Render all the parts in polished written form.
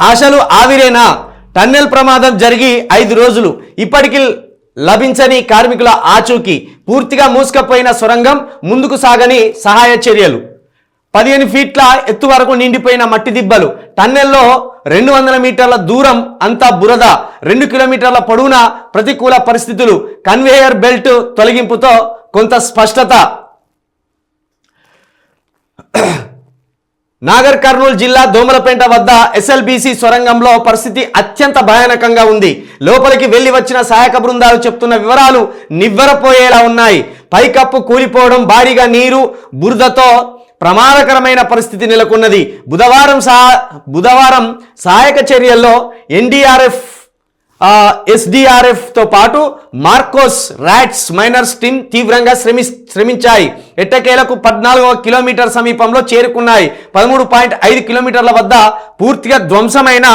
ఆశలు ఆవిరేనా? టన్నెల్ ప్రమాదం జరిగి 5 రోజులు, ఇప్పటికీ లభించని కార్మికుల ఆచూకీ, పూర్తిగా మూసుకుపోయిన సొరంగం, ముందుకు సాగని సహాయ చర్యలు. 15 ఫీట్ల ఎత్తు వరకు నిండిపోయిన మట్టి దిబ్బలు, టన్నెల్లో 200 మీటర్ల దూరం అంతా బురద, 2 కిలోమీటర్ల పొడవున ప్రతికూల పరిస్థితులు, కన్వేయర్ బెల్ట్ తొలగింపుతో కొంత స్పష్టత. నాగర్ కర్నూలు జిల్లా దోమలపేట వద్ద ఎస్ఎల్బీసీ సొరంగంలో పరిస్థితి అత్యంత భయానకంగా ఉంది. లోపలికి వెళ్లి వచ్చిన సహాయక బృందాలు చెప్తున్న వివరాలు నివ్వెరపోయేలా ఉన్నాయి. పైకప్పు కూలిపోవడం, భారీగా నీరు, బురదతో ప్రమాదకరమైన పరిస్థితి నెలకొన్నది. బుధవారం సహాయక చర్యల్లో ఎన్డీఆర్ఎఫ్, ఎస్డీఆర్ఎఫ్తో పాటు మార్కోస్ ర్యాట్స్ మైనర్స్ టీం తీవ్రంగా శ్రమించాయి. ఎట్టకేలకు 14వ కిలోమీటర్ సమీపంలో చేరుకున్నాయి. 13.5 కిలోమీటర్ల వద్ద పూర్తిగా ధ్వంసమైన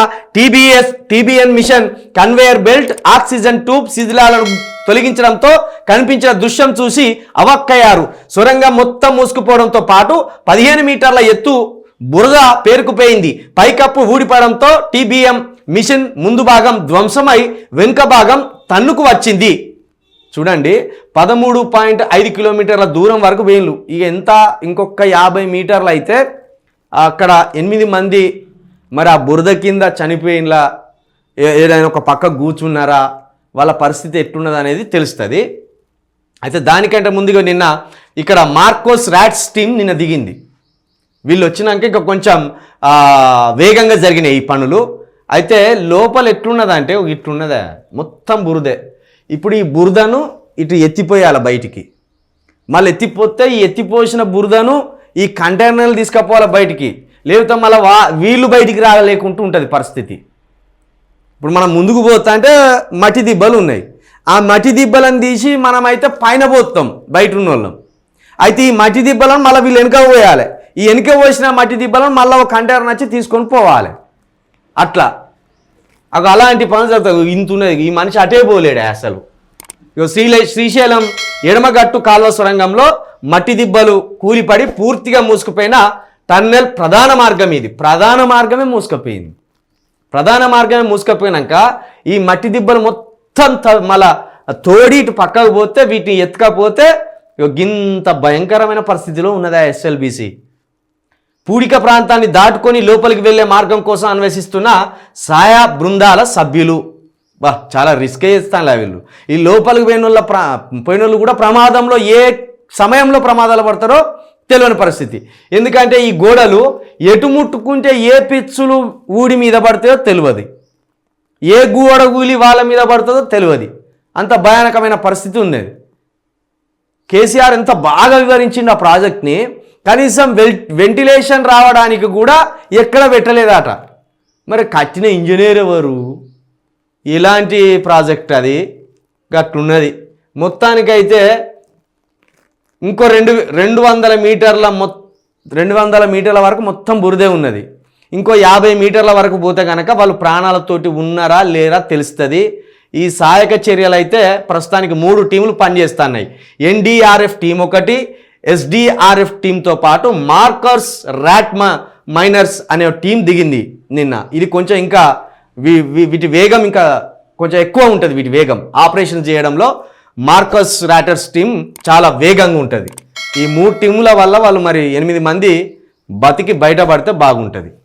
TBN machine conveyor belt, oxygen tube శిథిలాలను తొలగించడంతో కనిపించిన దృశ్యం చూసి అవక్కయ్యారు. సొరంగం మొత్తం మూసుకుపోవడంతో పాటు 15 మీటర్ల ఎత్తు బురద పేరుకుపోయింది. పైకప్పు ఊడిపడంతో టీబీఎం మిషన్ ముందు భాగం ధ్వంసమై వెనుక భాగం తన్నుకు వచ్చింది. చూడండి, 13.5 కిలోమీటర్ల దూరం వరకు వేళ్ళు. ఇక ఎంత, ఇంకొక 50 మీటర్లు అయితే అక్కడ 8 మంది మరి ఆ బురద కింద చనిపోయినలా, ఏదైనా ఒక పక్క కూర్చున్నారా, వాళ్ళ పరిస్థితి ఎట్లున్నది అనేది తెలుస్తుంది. అయితే దానికంటే ముందుగా నిన్న ఇక్కడ మార్కోస్ ర్యాట్స్ టీం నిన్న దిగింది. వీళ్ళు వచ్చినాక ఇంకా కొంచెం వేగంగా జరిగినాయి ఈ పనులు. అయితే లోపల ఎట్లున్నదంటే ఇట్లున్నదా, మొత్తం బురదే. ఇప్పుడు ఈ బురదను ఇటు ఎత్తిపోయాలి బయటికి. మళ్ళీ ఎత్తిపోతే ఈ ఎత్తిపోసిన బురదను ఈ కంటైనర్లు తీసుకుపోవాలి బయటికి, లేకపోతే మళ్ళీ వీళ్ళు బయటికి రాలేకుంటూ ఉంటుంది పరిస్థితి. ఇప్పుడు మనం ముందుకు పోతా అంటే మట్టి దిబ్బలు ఉన్నాయి. ఆ మట్టి దిబ్బలను తీసి మనమైతే పైన పోతాం బయట ఉన్న వాళ్ళం. అయితే ఈ మట్టి దిబ్బలను మళ్ళీ వీళ్ళు వెనుక పోయాలి. ఈ వెనుక పోసిన మట్టి దిబ్బలను మళ్ళీ ఒక కంటైనర్ వచ్చి తీసుకొని పోవాలి. అట్లా అలాంటి పనులు జరుగుతాయి. ఇంతున్నది, ఈ మనిషి అటే పోలేడు అసలు. శ్రీశైలం ఎడమగట్టు కాల్వ సొరంగంలో మట్టి దిబ్బలు కూలిపడి పూర్తిగా మూసుకుపోయిన టన్నెల్ ప్రధాన మార్గం ఇది. ప్రధాన మార్గమే మూసుకుపోయింది. ప్రధాన మార్గమే మూసుకుపోయినాక ఈ మట్టి దిబ్బలు మొత్తం మళ్ళా తోడి ఇటు పక్కకు పోతే, వీటిని ఎత్తుకపోతే ఇంత భయంకరమైన పరిస్థితిలో ఉన్నదా ఎస్ఎల్బీసీ. పూడిక ప్రాంతాన్ని దాటుకొని లోపలికి వెళ్లే మార్గం కోసం అన్వేషిస్తున్న సహాయ బృందాల సభ్యులు చాలా రిస్క్ చేస్తానులే వీళ్ళు. ఈ లోపలికి పోయినోళ్ళు కూడా ప్రమాదంలో ఏ సమయంలో ప్రమాదాలు పడతారో తెలియని పరిస్థితి. ఎందుకంటే ఈ గోడలు ఎటు ముట్టుకుంటే ఏ పిచ్చులు ఊడి మీద పడతాయో తెలియదు, ఏ గోడ కూలి వాళ్ళ మీద పడుతుందో తెలియదు. అంత భయానకమైన పరిస్థితి ఉంది. కేసీఆర్ ఎంత బాగా వివరించింది ఆ ప్రాజెక్ట్ని. కనీసం వెంటిలేషన్ రావడానికి కూడా ఎక్కడ పెట్టలేదట. మరి కట్టిన ఇంజనీర్ ఎవరు? ఇలాంటి ప్రాజెక్ట్ అది గట్లున్నది. మొత్తానికైతే ఇంకో 200 మీటర్ల వరకు మొత్తం బురదే ఉన్నది. ఇంకో 50 మీటర్ల వరకు పోతే కనుక వాళ్ళు ప్రాణాలతోటి ఉన్నారా లేరా తెలుస్తుంది. ఈ సహాయక చర్యలు అయితే ప్రస్తుతానికి 3 టీములు పనిచేస్తున్నాయి. ఎన్డీఆర్ఎఫ్ టీం ఒకటి, ఎస్డీఆర్ఎఫ్ టీంతో పాటు మార్కర్స్ ర్యాట్ మైనర్స్ అనే టీం దిగింది నిన్న. ఇది కొంచెం ఇంకా వీటి వేగం ఇంకా కొంచెం ఎక్కువ ఉంటుంది. వీటి వేగం ఆపరేషన్ చేయడంలో మార్కస్ ర్యాటర్స్ టీం చాలా వేగంగా ఉంటుంది. ఈ 3 టీముల వల్ల వాళ్ళు మరి 8 మంది బతికి బయటపడితే బాగుంటుంది.